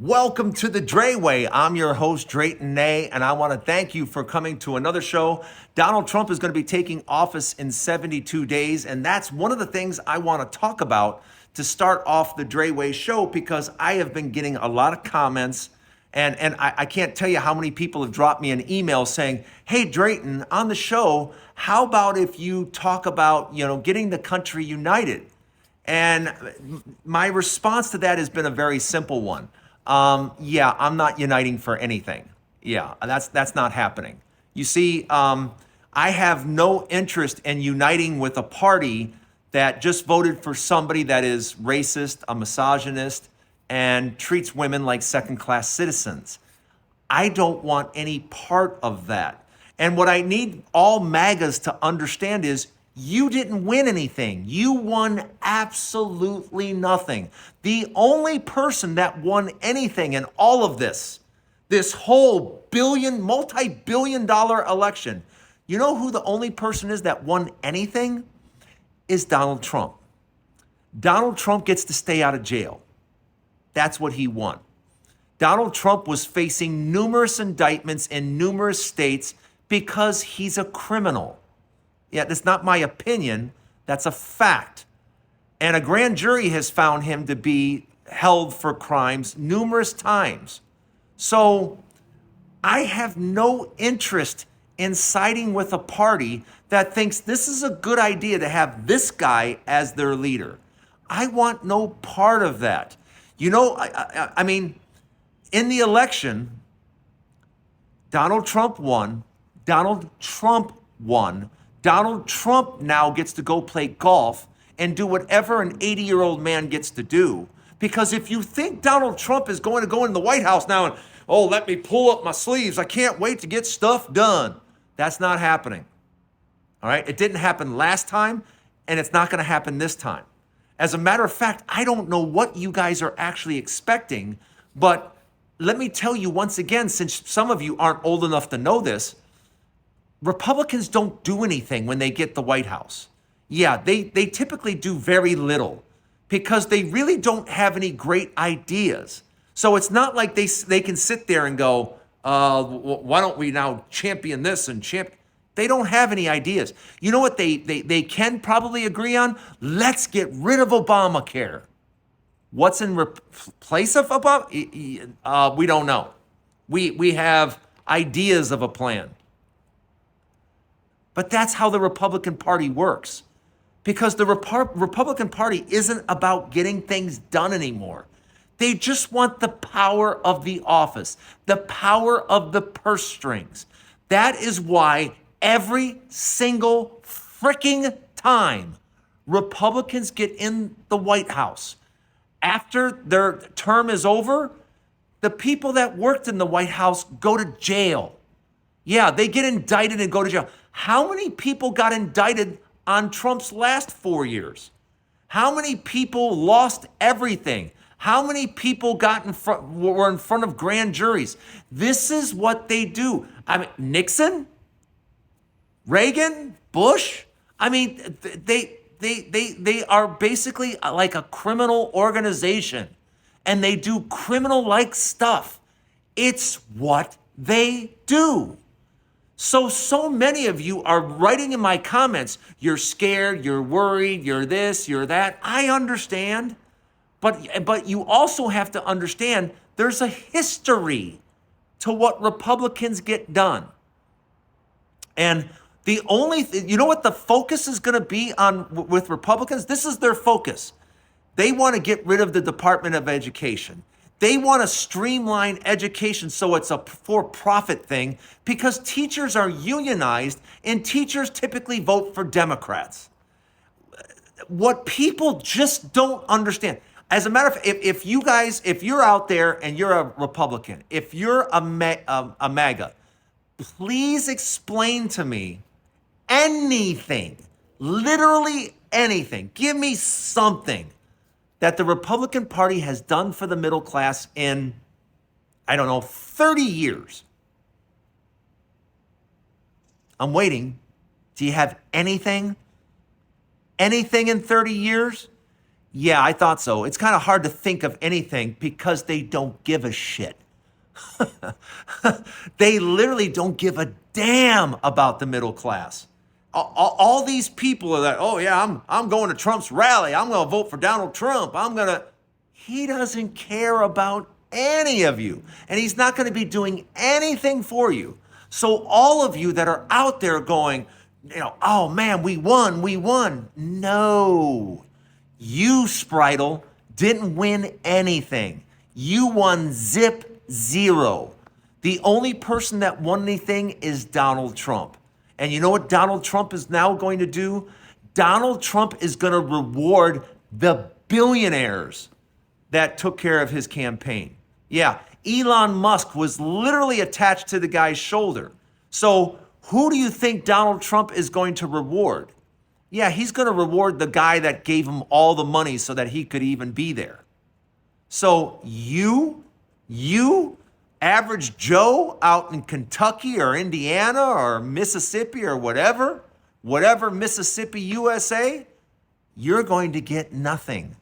Welcome to the Drayway. I'm your host, Drayton Nay, and I want to thank you for coming to another show. Donald Trump is going to be taking office in 72 days, and that's one of the things I want to talk about to start off the Drayway show, because I have been getting a lot of comments, and I can't tell you how many people have dropped me an email saying, hey, Drayton, on the show, how about if you talk about, getting the country united? And my response to that has been a very simple one. Yeah, I'm not uniting for anything. Yeah, that's not happening. You see, I have no interest in uniting with a party that just voted for somebody that is racist, a misogynist, and treats women like second-class citizens. I don't want any part of that. And what I need all MAGAs to understand is you didn't win anything. You won absolutely nothing. The only person that won anything in all of this whole multi-billion dollar election, you know who the only person is that won anything? Is Donald Trump. Donald Trump gets to stay out of jail. That's what he won. Donald Trump was facing numerous indictments in numerous states because he's a criminal. Yeah, that's not my opinion. That's a fact. And a grand jury has found him to be held for crimes numerous times. So I have no interest in siding with a party that thinks this is a good idea to have this guy as their leader. I want no part of that. I mean, in the election, Donald Trump won. Donald Trump won. Donald Trump now gets to go play golf and do whatever an 80-year-old man gets to do. Because if you think Donald Trump is going to go in the White House now and, oh, let me pull up my sleeves, I can't wait to get stuff done. That's not happening. All right? It didn't happen last time, and it's not going to happen this time. As a matter of fact, I don't know what you guys are actually expecting, but let me tell you once again, since some of you aren't old enough to know this, Republicans don't do anything when they get the White House. Yeah, they typically do very little because they really don't have any great ideas. So it's not like they can sit there and go, why don't we now champion this and champion? They don't have any ideas. You know what they can probably agree on? Let's get rid of Obamacare. What's in place of Obama? We don't know. We have ideas of a plan. But that's how the Republican Party works. Because the Republican Party isn't about getting things done anymore. They just want the power of the office, the power of the purse strings. That is why every single freaking time Republicans get in the White House, after their term is over, the people that worked in the White House go to jail. Yeah, they get indicted and go to jail. How many people got indicted on Trump's last 4 years? How many people lost everything? How many people were in front of grand juries? This is what they do. I mean, Nixon, Reagan, Bush. I mean, they are basically like a criminal organization, and they do criminal-like stuff. It's what they do. So many of you are writing in my comments, you're scared, you're worried, you're this, you're that. I understand, but you also have to understand there's a history to what Republicans get done. And the only you know what the focus is going to be on with Republicans? This is their focus. They want to get rid of the Department of Education. They want to streamline education so it's a for-profit thing because teachers are unionized and teachers typically vote for Democrats. What people just don't understand. As a matter of fact, if you're out there and you're a Republican, if you're a MAGA, please explain to me anything, literally anything. Give me something that the Republican Party has done for the middle class in, 30 years. I'm waiting. Do you have anything? Anything in 30 years? Yeah, I thought so. It's kind of hard to think of anything because they don't give a shit. They literally don't give a damn about the middle class. All these people are like, oh yeah, I'm going to Trump's rally. I'm going to vote for Donald Trump. He doesn't care about any of you, and he's not going to be doing anything for you. So all of you that are out there going, oh man, we won, we won. No, you, Spritel, didn't win anything. You won zip zero. The only person that won anything is Donald Trump. And you know what Donald Trump is now going to do? Donald Trump is going to reward the billionaires that took care of his campaign. Yeah, Elon Musk was literally attached to the guy's shoulder. So who do you think Donald Trump is going to reward? Yeah, he's going to reward the guy that gave him all the money so that he could even be there. So you, average Joe out in Kentucky or Indiana or Mississippi or whatever Mississippi, USA, you're going to get nothing.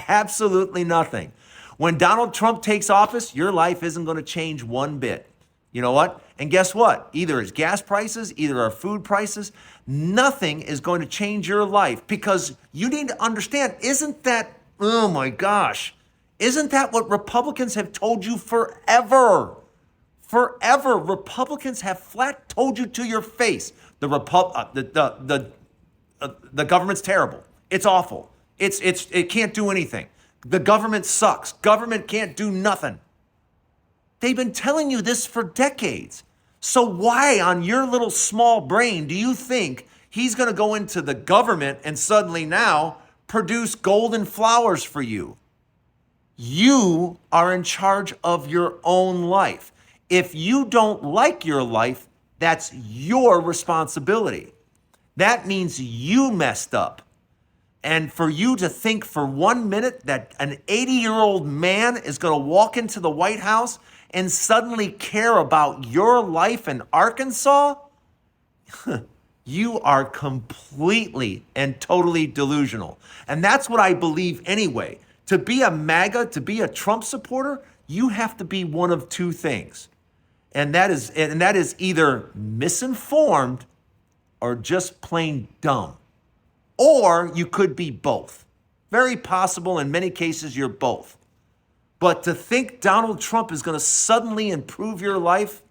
Absolutely nothing. When Donald Trump takes office, your life isn't going to change one bit. You know what? And guess what? Either it's gas prices, either our food prices, nothing is going to change your life because you need to understand, isn't that, oh my gosh, isn't that what Republicans have told you forever? Forever. Republicans have flat told you to your face, the government's terrible. It's awful. It can't do anything. The government sucks. Government can't do nothing. They've been telling you this for decades. So why on your little small brain do you think he's going to go into the government and suddenly now produce golden flowers for you? You are in charge of your own life. If you don't like your life, that's your responsibility. That means you messed up. And for you to think for 1 minute that an 80-year-old man is going to walk into the White House and suddenly care about your life in Arkansas, you are completely and totally delusional. And that's what I believe anyway. To be a MAGA, to be a Trump supporter, you have to be one of two things. And that is either misinformed or just plain dumb. Or you could be both. Very possible. In many cases, you're both. But to think Donald Trump is going to suddenly improve your life,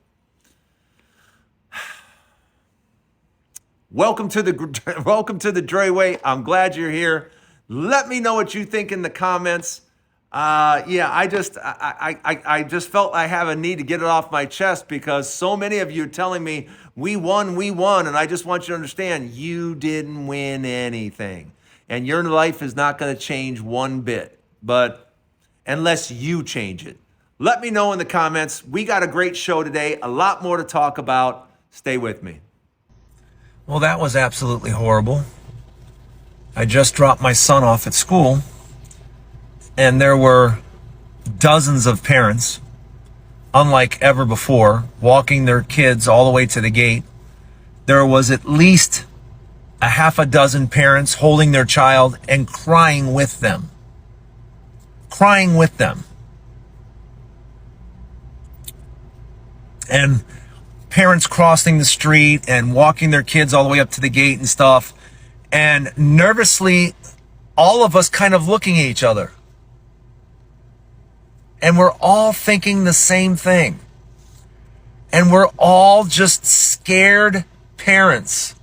welcome to the Drayway. I'm glad you're here. Let me know what you think in the comments. I just felt I have a need to get it off my chest because so many of you are telling me we won, and I just want you to understand you didn't win anything. And your life is not going to change one bit, but unless you change it. Let me know in the comments. We got a great show today, a lot more to talk about. Stay with me. Well, that was absolutely horrible. I just dropped my son off at school, and there were dozens of parents, unlike ever before, walking their kids all the way to the gate. There was at least a half a dozen parents holding their child and crying with them. Crying with them. And parents crossing the street and walking their kids all the way up to the gate and stuff. And nervously, all of us kind of looking at each other. And we're all thinking the same thing. And we're all just scared parents.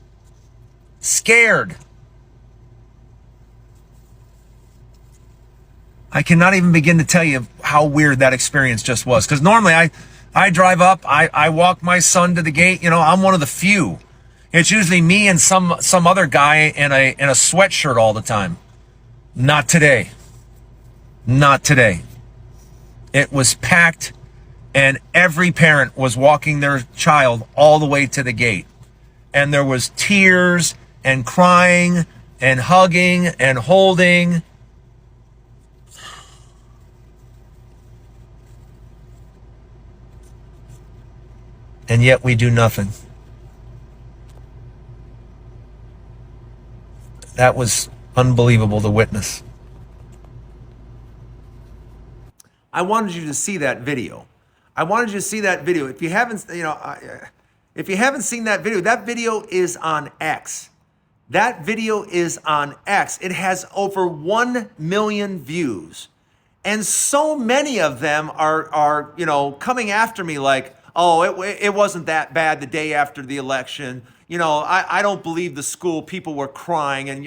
Scared. I cannot even begin to tell you how weird that experience just was. Because normally I drive up, I walk my son to the gate. I'm one of the few. It's usually me and some other guy in a sweatshirt all the time. Not today. Not today. It was packed, and every parent was walking their child all the way to the gate. And there was tears and crying and hugging and holding. And yet we do nothing. That was unbelievable to witness. I wanted you to see that video. I wanted you to see that video. If you haven't, if you haven't seen that video is on X. That video is on X. It has over 1 million views. And so many of them are coming after me like, oh, it wasn't that bad the day after the election. I don't believe the school, people were crying, and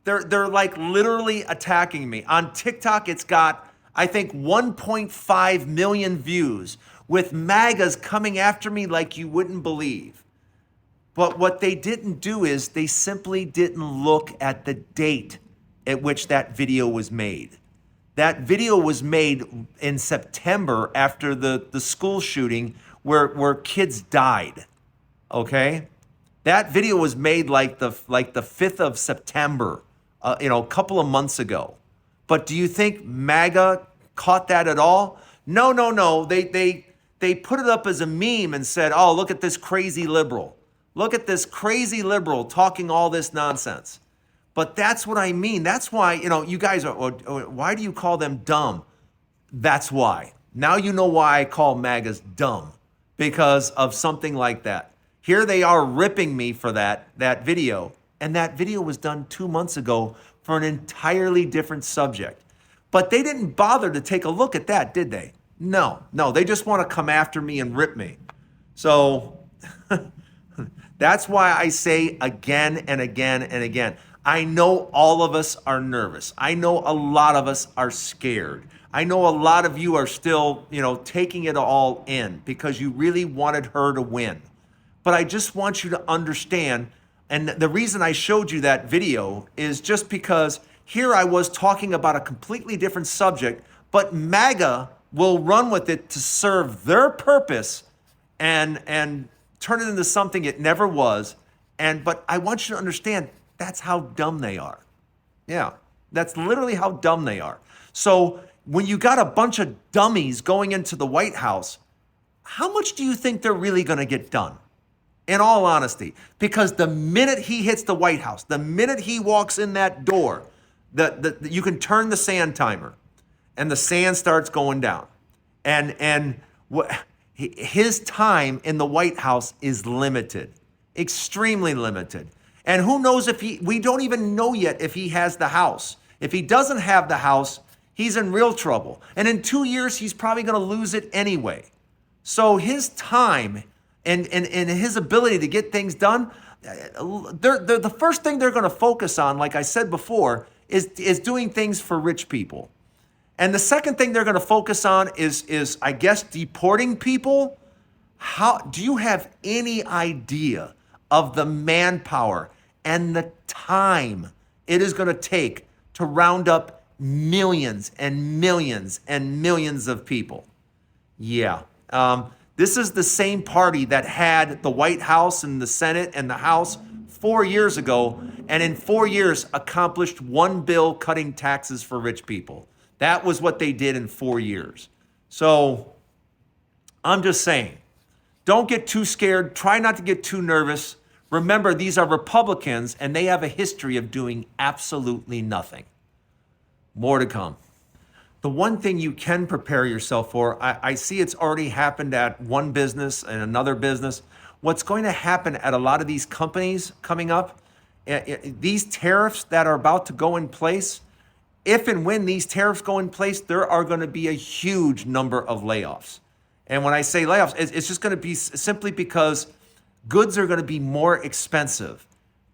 they're like literally attacking me. On TikTok, it's got, I think, 1.5 million views with MAGAs coming after me like you wouldn't believe. But what they didn't do is they simply didn't look at the date at which that video was made. That video was made in September after the school shooting where kids died, okay? That video was made like the 5th of September, a couple of months ago. But do you think MAGA caught that at all? No. They put it up as a meme and said, oh, look at this crazy liberal. Look at this crazy liberal talking all this nonsense. But that's what I mean. That's why, you guys are, why do you call them dumb? That's why. Now you know why I call MAGAs dumb, because of something like that. Here they are ripping me for that video. And that video was done 2 months ago for an entirely different subject. But they didn't bother to take a look at that, did they? No, they just want to come after me and rip me. So that's why I say again and again and again, I know all of us are nervous. I know a lot of us are scared. I know a lot of you are still, taking it all in because you really wanted her to win. But I just want you to understand, and the reason I showed you that video is just because here I was talking about a completely different subject, but MAGA will run with it to serve their purpose and turn it into something it never was. But I want you to understand that's how dumb they are. Yeah, that's literally how dumb they are. So when you got a bunch of dummies going into the White House, how much do you think they're really going to get done? In all honesty, because the minute he hits the White House, the minute he walks in that door, you can turn the sand timer and the sand starts going down. And his time in the White House is limited, extremely limited. And who knows we don't even know yet if he has the House. If he doesn't have the House, he's in real trouble. And in 2 years, he's probably going to lose it anyway. So his time and his ability to get things done, the first thing they're going to focus on, like I said before, is doing things for rich people. And the second thing they're going to focus on is I guess, deporting people. How do you have any idea of the manpower and the time it is going to take to round up millions and millions and millions of people? Yeah. This is the same party that had the White House and the Senate and the House 4 years ago, and in 4 years accomplished one bill cutting taxes for rich people. That was what they did in 4 years. So I'm just saying, don't get too scared. Try not to get too nervous. Remember, these are Republicans, and they have a history of doing absolutely nothing. More to come. The one thing you can prepare yourself for, I see it's already happened at one business and another business. What's going to happen at a lot of these companies coming up, these tariffs that are about to go in place, if and when these tariffs go in place, there are going to be a huge number of layoffs. And when I say layoffs, it's just going to be simply because goods are going to be more expensive.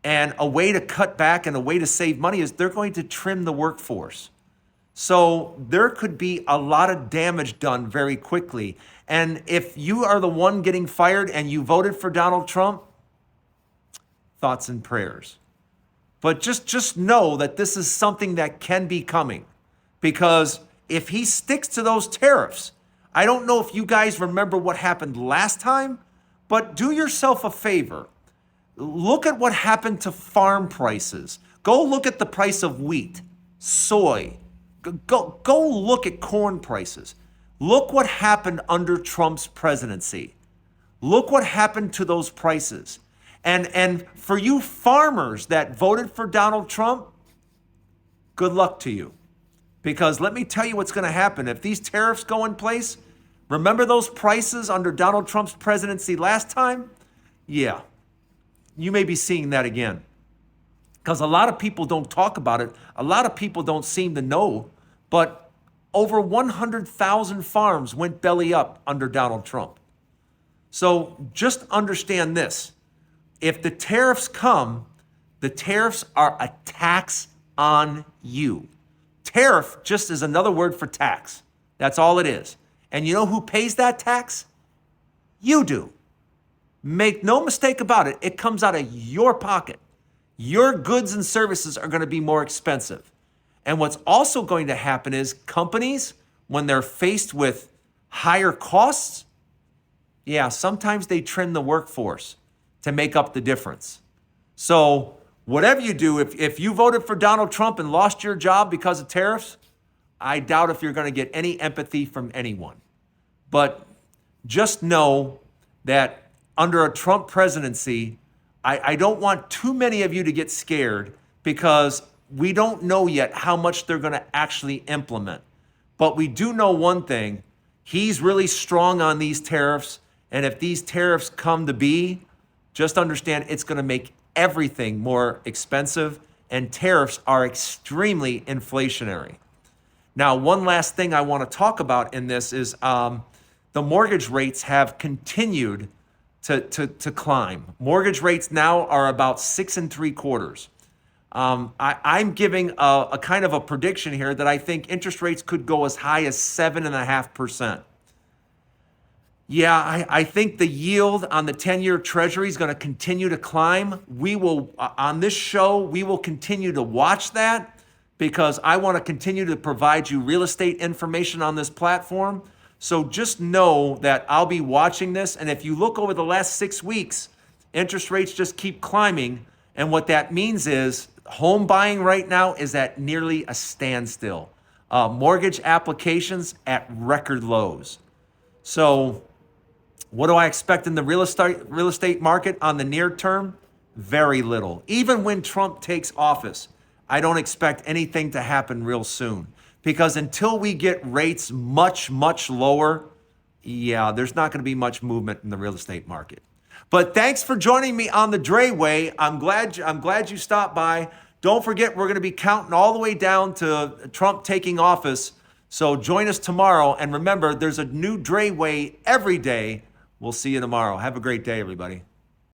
And a way to cut back and a way to save money is they're going to trim the workforce. So there could be a lot of damage done very quickly. And if you are the one getting fired and you voted for Donald Trump, thoughts and prayers. But just know that this is something that can be coming, because if he sticks to those tariffs, I don't know if you guys remember what happened last time, but do yourself a favor. Look at what happened to farm prices. Go look at the price of wheat, soy. Go look at corn prices. Look what happened under Trump's presidency. Look what happened to those prices. And for you farmers that voted for Donald Trump, good luck to you. Because let me tell you what's going to happen. If these tariffs go in place, remember those prices under Donald Trump's presidency last time? Yeah, you may be seeing that again. Because a lot of people don't talk about it. A lot of people don't seem to know. But over 100,000 farms went belly up under Donald Trump. So just understand this. If the tariffs come, the tariffs are a tax on you. Tariff just is another word for tax. That's all it is. And you know who pays that tax? You do. Make no mistake about it. It comes out of your pocket. Your goods and services are going to be more expensive. And what's also going to happen is companies, when they're faced with higher costs, yeah, sometimes they trim the workforce to make up the difference. So whatever you do, if you voted for Donald Trump and lost your job because of tariffs, I doubt if you're going to get any empathy from anyone. But just know that under a Trump presidency, I don't want too many of you to get scared because we don't know yet how much they're going to actually implement. But we do know one thing. He's really strong on these tariffs. And if these tariffs come to be, just understand it's going to make everything more expensive. And tariffs are extremely inflationary. Now, one last thing I want to talk about in this is the mortgage rates have continued to climb. Mortgage rates now are about 6 3/4. I'm giving a kind of a prediction here that I think interest rates could go as high as 7.5%. Yeah, I think the yield on the 10-year Treasury is going to continue to climb. We will, on this show, we will continue to watch that because I want to continue to provide you real estate information on this platform. So just know that I'll be watching this. And if you look over the last 6 weeks, interest rates just keep climbing. And what that means is home buying right now is at nearly a standstill. Mortgage applications at record lows. So what do I expect in the real estate market on the near term? Very little. Even when Trump takes office, I don't expect anything to happen real soon. Because until we get rates much, much lower, yeah, there's not going to be much movement in the real estate market. But thanks for joining me on the Drayway. I'm glad you stopped by. Don't forget, we're going to be counting all the way down to Trump taking office. So join us tomorrow. And remember, there's a new Drayway every day. We'll see you tomorrow. Have a great day, everybody.